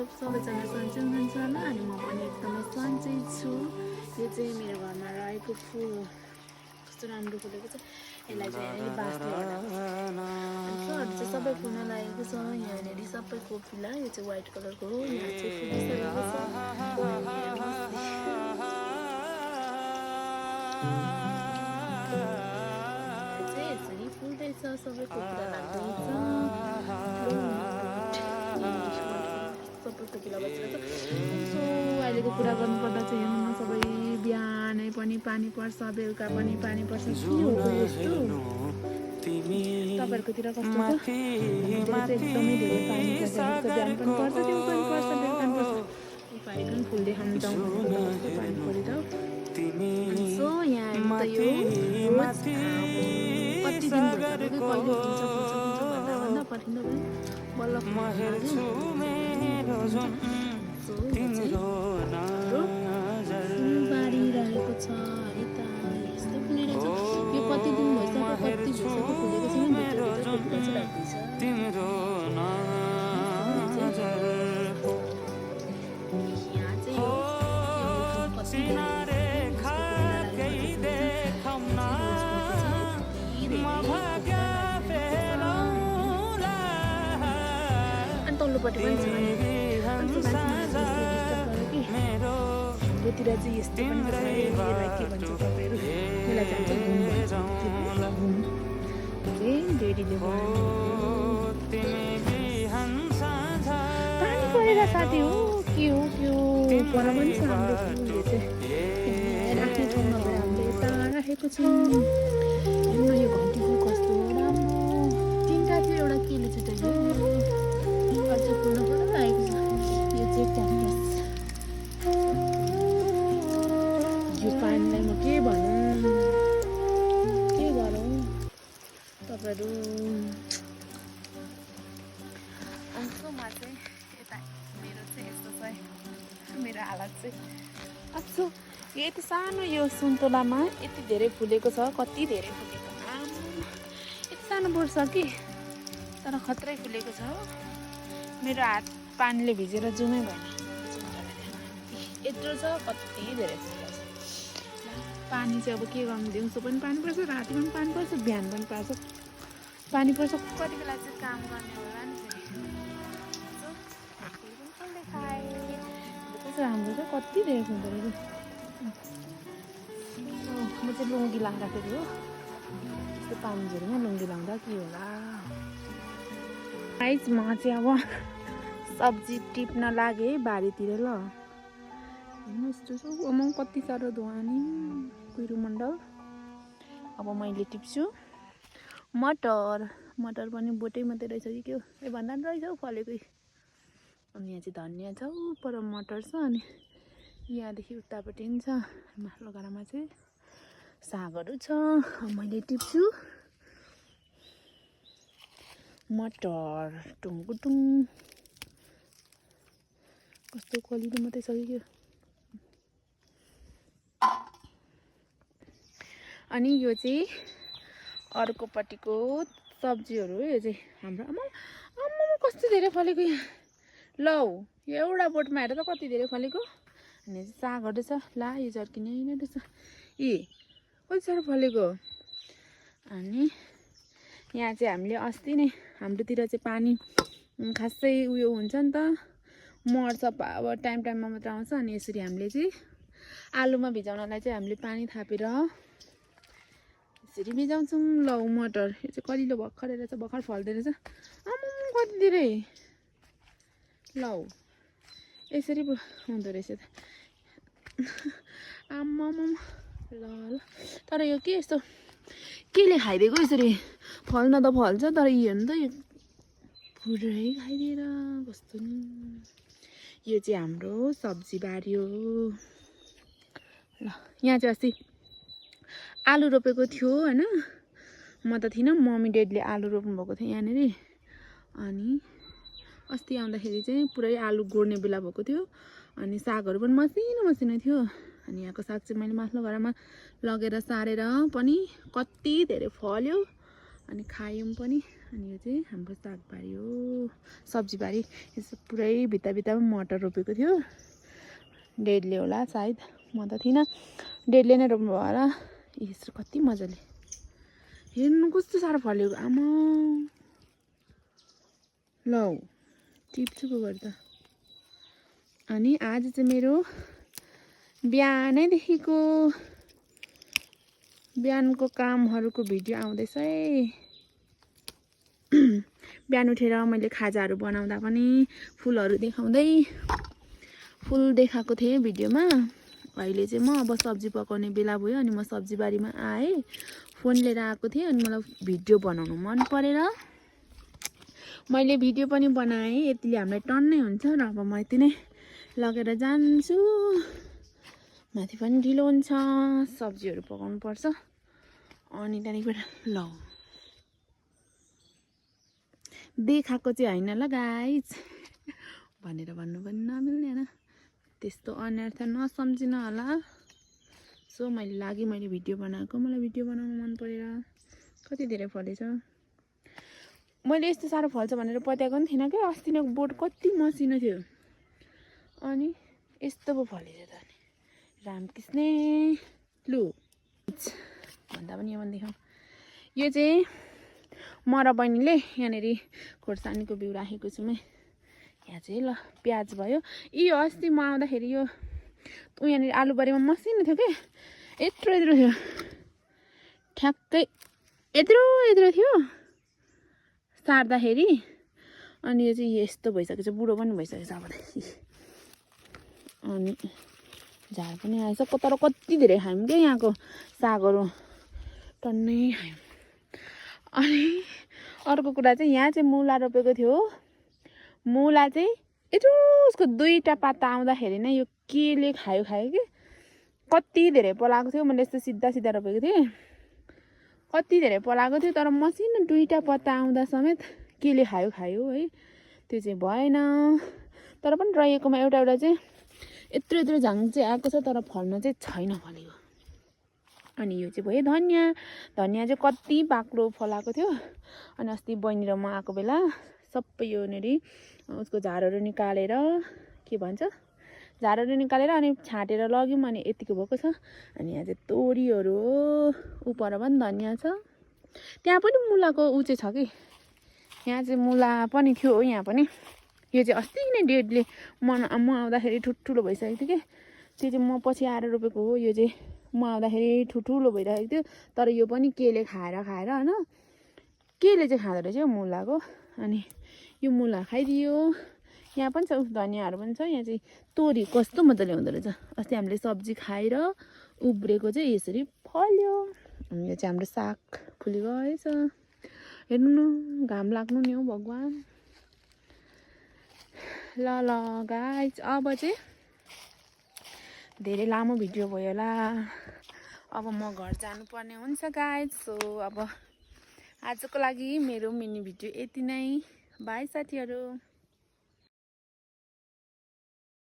Hope सबैजना सन्चै हुनुहुन्छ होला अनि म पनि एकदमै सन्चै छु। यो चाहिँ मेरो घरमा रहेको फुल हो, कस्तो राम्रो फुलेको छ। यसलाई चाहिँ अहिले बाँसले हटाएको फ्लावरहरू चाहिँ सबै फुल्न लागेको छ। यहाँनिर सबै कोपिला, यो चाहिँ व्हाइट कलरको हो, यहाँ चाहिँ फुलिसकेको छ। यसरी फुल्दैछ, सबै कोपिला लाग्दैछ। सबै कोपिला बसेर छ। सो अहिलेको कुरा गर्नुपर्दा चाहिँ हेर्नु न, सबै बिहानै पनि पानी पर्छ, बेलुका पनि पानी पर्छ। के हो यस्तो? तपाईँहरूकोतिर कस्तो छ? हामीतिर चाहिँ एकदमै धेरै पानी परिरहेको छ। बिहान पनि पर्छ, दिउँसो पनि पर्छ, बेलुका पनि पर्छ। पानी पनि फुल देखाउनु जाउँ भनेको त कस्तो पानी परिरहेको। सो यहाँ त यो रोज कति दिन भइसक्यो कि कहिले फुल्छ भन्दा भन्दा पर्खिँदा पनि बल्ल फुलबारी रहेको छ है त। यस्तो फुलिरहेछ। यो कति दिन भइसक्यो, कति भइसक्यो फुलेको छैन, भित्र भित्र चाहिँ लाग्दैछ। यहाँ चाहिँ यो कति तल्लोपट्टि पनि छ। हाम्रोतिर चाहिँ यस्तो पनि छ। यसलाई के भन्छ तपाईँहरू? यसलाई जान्छ घुम भन्छ। डेडीले पानी परेर साथी हो के हो पर पनि छ हाम्रो फुलले चाहिँ राख्ने ठाउँ नभएर हामीले यता राखेको छौँ। हेर्नु यो घन्टी फुल कस्तो राम्रो, तिनवटा चाहिँ एउटा केले चाहिँ अझै फुल्न पुरा लागेको छ। यो चाहिँ क्याक्टस। यो पानीलाई म के भनौँ, के गरौँ तपाईँहरू? अन्सोमा चाहिँ यता मेरो चाहिँ यस्तो छ, मेरो हालत चाहिँ अच्छा। यो यति सानो यो सुन्तलामा यति धेरै फुलेको छ, कति धेरै फुलेको यति सानो बोट छ कि, तर खत्रै फुलेको छ। मेरो हात पानीले भिजेर जुमै भएन। यत्रो छ, कति धेरै फुलेको छ। पानी चाहिँ अब के गर्नु, दिउँसो पनि पानी पर्छ, राति पनि पानी पर्छ, बिहान पनि पानी पर्छ। कति बेला चाहिँ काम गर्ने होला नि फेरि। हाम्रो चाहिँ कति धेरै फुल्दो रहेछ। म चाहिँ लुङ्गी लाउँदाखेरि हो, यस्तो पानी झरीमा लुङ्गी लाउँदा के होला। गाइस म चाहिँ अब सब्जी टिप्न लागेँ बारीतिर। ल हेर्नु यस्तो छ, कति साह्रो धुवानी कुहिरो मण्डल। अब मैले टिप्छु मटर पनि बोटै मात्रै रहेछ कि के हो, भन्दा पनि रहेछ हौ फलेकै। अनि यहाँ चाहिँ धनियाँ छ, पर मटर छ, अनि यहाँदेखि उतापट्टि पनि छ। माथिल्लो घरमा चाहिँ सागहरू छ। मैले टिप्छु मटर टुङकुटुङ। कस्तो कलिलो मात्रै छ कि के। अनि यो चाहिँ अर्कोपट्टिको सब्जीहरू हो। यो चाहिँ हाम्रो आमा कस्तो धेरै फलेको यहाँ। लौ यो एउटा बोटमा हेर त कति धेरै फलेको। अनि चाहिँ सागहरू छ। ला यो झर्किने होइन रहेछ। कति साह्रो फलेको। अनि यहाँ चाहिँ हामीले अस्ति नै हाम्रोतिर चाहिँ पानी खासै उयो हुन्छ नि त, मर्छ अब टाइममा मात्र आउँछ। अनि यसरी हामीले चाहिँ आलुमा भिजाउनलाई चाहिँ हामीले पानी थापेर यसरी भिजाउँछौँ। लौ मटर यो चाहिँ कलिलो भर्खर रहेछ, भर्खर फल्दै रहेछ। कति धेरै। लौ यसरी हुँदो रहेछ त। आम्मा ल तर यो के यस्तो केले खाइदिएको यसरी। फल्न त फल्छ, तर यो हेर्नु त, यो पुरै खाइदिएर कस्तो नि। यो चाहिँ हाम्रो सब्जी बारी हो। ल यहाँ चाहिँ अस्ति आलु रोपेको थियो होइन, म त थिइनँ, मम्मी ड्याडीले आलु रोप्नु भएको थियो यहाँनिर। अनि अस्ति आउँदाखेरि चाहिँ पुरै आलु गोड्ने बेला भएको थियो। अनि सागहरू पनि मसिनो थियो। अनि यहाँको साग चाहिँ मैले माथिल्लो घरमा लगेर सारेर पनि कति धेरै फल्यो। अनि खायौँ पनि। अनि यो चाहिँ हाम्रो सागबारी हो, सब्जीबारी। यसो पुरै भित्तामा मटर रोपेको थियो, डेडले होला सायद, म त थिइनँ, डेडले नै रोप्नु भयो होला। यसो कति मजाले हेर्नु कस्तो साह्रो फलेको आमा। ल टिप्छु गोबर त। अनि आज चाहिँ मेरो बिहानैदेखिको बिहानको कामहरूको भिडियो आउँदैछ है। बिहान उठेर मैले खाजाहरू बनाउँदा पनि फुलहरू देखाउँदै फुल देखाएको थिएँ भिडियोमा। अहिले चाहिँ म अब सब्जी पकाउने बेला भयो, अनि म सब्जी बारीमा आएँ, फोन लिएर आएको थिएँ, अनि मलाई भिडियो बनाउनु मन परेर मैले भिडियो पनि बनाएँ। यतिले हामीलाई टन्नै हुन्छ र अब म यति नै लगेर जान्छु। माथि पनि ढिलो हुन्छ, सब्जीहरू पकाउनु पर्छ। अनि त्यहाँदेखि ल देखाएको चाहिँ होइन ल गाइज भनेर भन्नु पनि नमिल्ने होइन, त्यस्तो अनर्थ नसम्झिन होला। सो मैले भिडियो बनाएको, मलाई भिडियो बनाउनु मन परेर। कति धेरै फलेछ, मैले यस्तो साह्रो फल्छ भनेर पत्याएको पनि थिइनँ क्या। अस्ति नै बोट कति मसिनो थियो, अनि यस्तो पो फलेछ त। अनि रामकृष्ण लु भन्दा पनि यो पनि देखाउँ। यो चाहिँ म र बहिनीले यहाँनिर खोर्सानीको बिउ राखेको छु म। यहाँ चाहिँ ल प्याज भयो। यो अस्ति म आउँदाखेरि यो यहाँनिर आलुबारीमा मसिनो थियो क्या, यत्रो थियो, ठ्याक्कै यत्रो थियो सार्दाखेरि। अनि यो चाहिँ यस्तो भइसकेको छ, बुढो पनि भइसकेको छ अब त। अनि झार पनि आएछ, तर कति धेरै खायौँ क्या यहाँको सागहरू, टन्नै खायौँ। अनि अर्को कुरा चाहिँ यहाँ चाहिँ मुला रोपेको थियो। मुला चाहिँ यत्रो उसको 2टा पाता आउँदाखेरि नै यो केले खायो कि कति धेरै पलाएको थियो। मैले यस्तो सिधा रोपेको थिएँ, कति धेरै पलाएको थियो, तर मसिनो 2टा पत्ता आउँदा समेत केले खायो है। त्यो चाहिँ भएन, तर पनि रहेकोमा एउटा चाहिँ यत्रो झाङ चाहिँ आएको छ, तर फल्न चाहिँ छैन फलेको। अनि यो चाहिँ भयो धनियाँ चाहिँ कति बाक्लो फलाएको थियो। अनि अस्ति बहिनी र म आएको बेला सबै यो नेरी उसको झारहरू निकालेर, के भन्छ, झारहरू निकालेर अनि छाँटेर लग्यौँ। अनि यतिको भएको छ। अनि यहाँ चाहिँ तोरीहरू हो, उपर पनि धनियाँ छ। त्यहाँ पनि मुलाको ऊ चाहिँ छ कि, यहाँ चाहिँ मुला पनि थियो यहाँ पनि। यो चाहिँ अस्ति नै डेडले म आउँदाखेरि ठुल्ठुलो भइसकेको थियो कि, त्यो चाहिँ म पछि आएर रोपेको हो। यो चाहिँ म आउँदाखेरि ठुल्ठुलो भइरहेको थियो, तर यो पनि केले खाएर होइन, केले चाहिँ खाँदो रहेछ मुलाको। अनि यो मुला खाइदियो। यहाँ पनि छ धनियाँहरू पनि छ। यहाँ चाहिँ तोरी कस्तो मजाले हुँदो रहेछ। अस्ति हामीले सब्जी खाएर उब्रेको चाहिँ यसरी फल्यो। अनि यो चाहिँ हाम्रो साग फुली गएछ। हेर्नु न, घाम लाग्नु नि हो भगवान्। ल गाइज, अब चाहिँ धेरै लामो भिडियो भयो होला, अब म घर जानुपर्ने हुन्छ गाइज। सो अब आजको लागि मेरो मिनी भिडियो यति नै। बाई साथीहरू।